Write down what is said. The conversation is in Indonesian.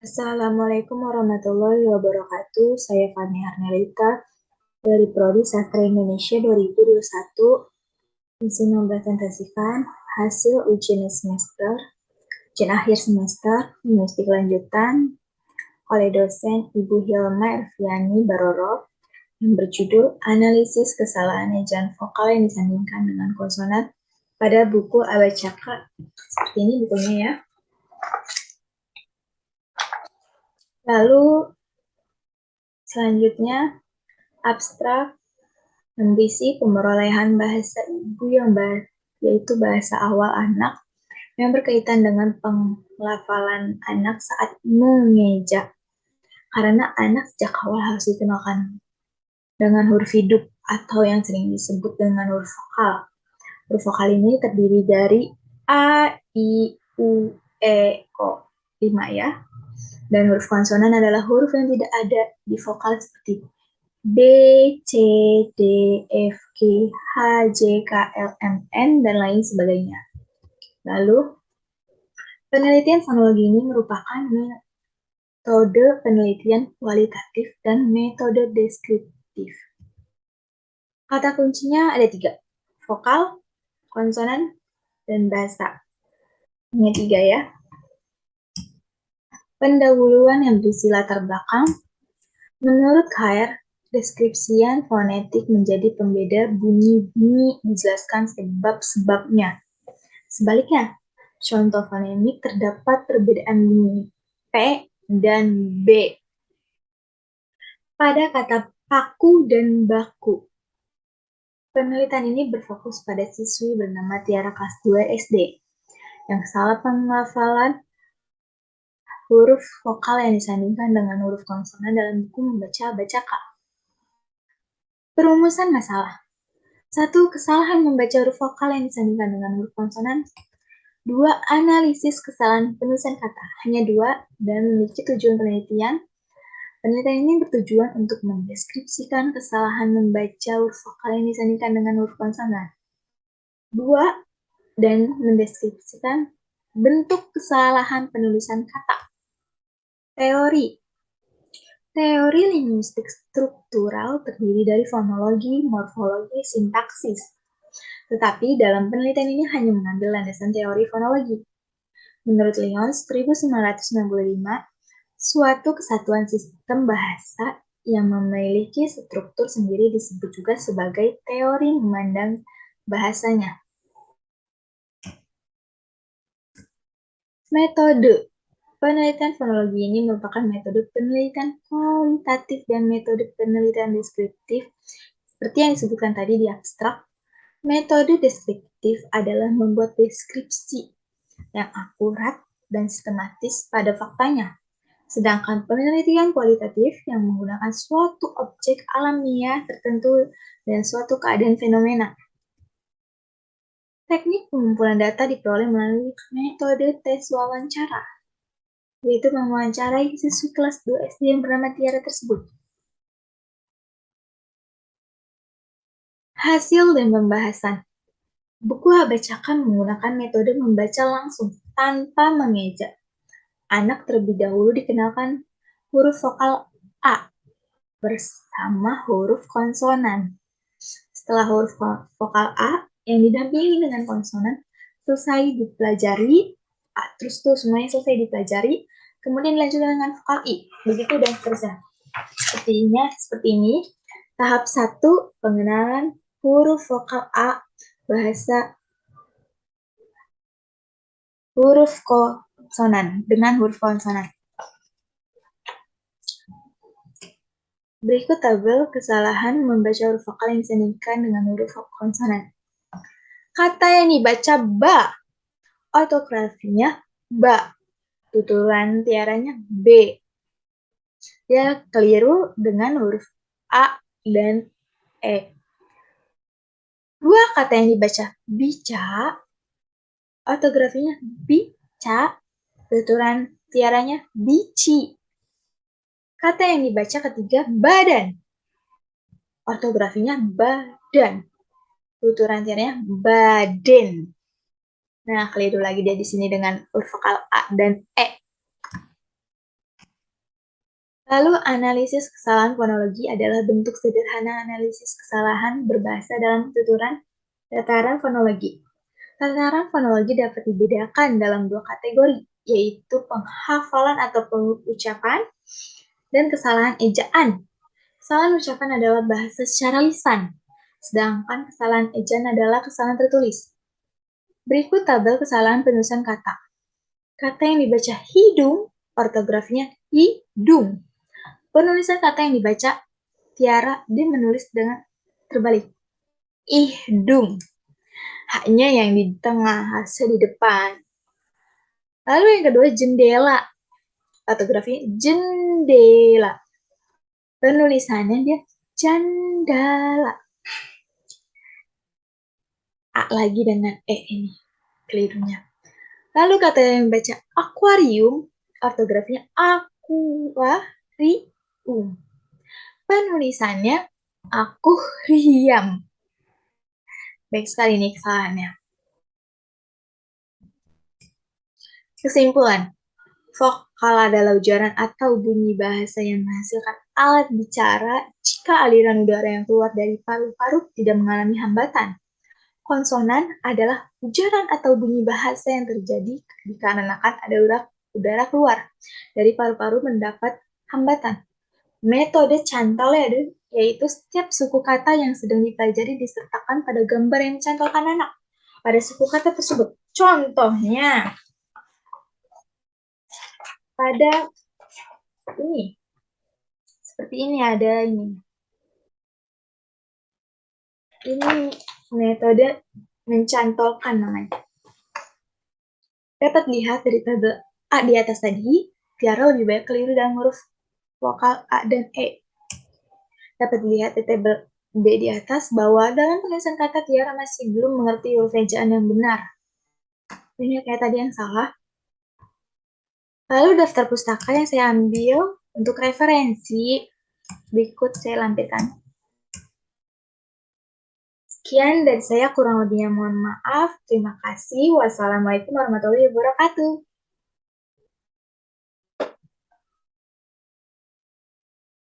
Assalamualaikum warahmatullahi wabarakatuh. Saya Fani Arnelita dari Prodi Sastra Indonesia 2021. Di sini mempresentasikan hasil ujian semester, ujian akhir semester, linguistik lanjutan oleh dosen Ibu Hilma Erviani Baroro yang berjudul Analisis Kesalahan Ejaan Vokal yang disandingkan dengan konsonan pada buku Abacaka. Seperti ini bukunya ya. Lalu selanjutnya abstrak ambisi pemerolehan bahasa ibu yaitu bahasa awal anak yang berkaitan dengan penglafalan anak saat mengeja. Karena anak sejak awal harus dikenalkan dengan huruf hidup atau yang sering disebut dengan huruf vokal. Huruf vokal ini terdiri dari A, I, U, E, O. 5 ya. Dan huruf konsonan adalah huruf yang tidak ada di vokal seperti B, C, D, F, G, H, J, K, L, M, N, dan lain sebagainya. Lalu, penelitian fonologi ini merupakan metode penelitian kualitatif dan metode deskriptif. Kata kuncinya ada 3, vokal, konsonan, dan bahasa. Ini 3 ya. Pendahuluan yang berisi latar belakang. Menurut KR, deskripsian fonetik menjadi pembeda bunyi-bunyi dijelaskan sebab-sebabnya. Sebaliknya, contoh fonemik terdapat perbedaan bunyi P dan B. Pada kata paku dan baku, penelitian ini berfokus pada siswi bernama Tiara kelas 2 SD yang salah penghafalan huruf vokal yang disandingkan dengan huruf konsonan dalam buku membaca Abacaka. Perumusan masalah. 1. Kesalahan membaca huruf vokal yang disandingkan dengan huruf konsonan. 2. Analisis kesalahan penulisan kata. Hanya 2 dan memiliki tujuan penelitian. Penelitian ini bertujuan untuk mendeskripsikan kesalahan membaca huruf vokal yang disandingkan dengan huruf konsonan. 2. Dan mendeskripsikan bentuk kesalahan penulisan kata. Teori. Teori linguistik struktural terdiri dari fonologi, morfologi, sintaksis. Tetapi dalam penelitian ini hanya mengambil landasan teori fonologi. Menurut Lyons 1995, suatu kesatuan sistem bahasa yang memiliki struktur sendiri disebut juga sebagai teori memandang bahasanya. Metode penelitian fonologi ini merupakan metode penelitian kualitatif dan metode penelitian deskriptif seperti yang disebutkan tadi di abstrak. Metode deskriptif adalah membuat deskripsi yang akurat dan sistematis pada faktanya. Sedangkan penelitian kualitatif yang menggunakan suatu objek alamiah tertentu dan suatu keadaan fenomena. Teknik pengumpulan data diperoleh melalui metode tes wawancara, yaitu mewawancarai siswi kelas 2 SD yang bernama Tiara tersebut. Hasil dan pembahasan. Buku Abacaka menggunakan metode membaca langsung tanpa mengeja. Anak terlebih dahulu dikenalkan huruf vokal A bersama huruf konsonan. Setelah huruf vokal A yang didampingi dengan konsonan selesai dipelajari, terus tuh semuanya selesai dipelajari, kemudian dilanjutkan dengan vokal I. Begitu dan seterusnya. Seperti ini. Tahap 1, pengenalan huruf vokal A, bahasa huruf konsonan dengan huruf konsonan. Berikut tabel kesalahan membaca huruf vokal yang disandingkan dengan huruf konsonan. Kata yang dibaca ba, ortografinya ba, tuturan tiaranya B. Dia keliru dengan huruf A dan E. 2 kata yang dibaca bica, ortografinya bica, tuturan tiaranya bici. Kata yang dibaca ketiga badan, ortografinya badan, tuturan tiaranya baden. Nah, keliru lagi dia di sini dengan huruf vokal A dan E. Lalu, analisis kesalahan fonologi adalah bentuk sederhana analisis kesalahan berbahasa dalam tuturan tataran fonologi. Tataran fonologi dapat dibedakan dalam dua kategori, yaitu penghafalan atau pengucapan dan kesalahan ejaan. Kesalahan ucapan adalah bahasa secara lisan, sedangkan kesalahan ejaan adalah kesalahan tertulis. Berikut tabel kesalahan penulisan kata. Kata yang dibaca hidung, ortografinya hidung. Penulisan kata yang dibaca Tiara, dia menulis dengan terbalik. Ihdung. Haknya yang di tengah, harusnya di depan. Lalu yang kedua, jendela. Ortografinya jendela. Penulisannya dia jandala. A lagi dengan E ini, kelirunya. Lalu kata yang baca akuarium, ortografinya akuarium. Penulisannya akuarium. Baik sekali nih kesalahannya. Kesimpulan, vokal adalah ujaran atau bunyi bahasa yang menghasilkan alat bicara jika aliran udara yang keluar dari paru-paru tidak mengalami hambatan. Konsonan adalah ujaran atau bunyi bahasa yang terjadi dikarenakan ada udara keluar dari paru-paru mendapat hambatan. Metode cantol yaitu setiap suku kata yang sedang dipelajari disertakan pada gambar yang dicantolkan anak pada suku kata tersebut. Contohnya, pada ini, seperti ini ada ini. Ini metode mencantolkan namanya. Dapat lihat dari tabel A di atas tadi, Tiara lebih banyak keliru dalam huruf vokal A dan E. Dapat dilihat di tabel B di atas bahwa dalam penulisan kata Tiara masih belum mengerti huruf ejaan yang benar. Ini kayak tadi yang salah. Lalu daftar pustaka yang saya ambil untuk referensi berikut saya lampirkan. Sekian dari saya, kurang lebihnya mohon maaf. Terima kasih. Wassalamualaikum warahmatullahi wabarakatuh.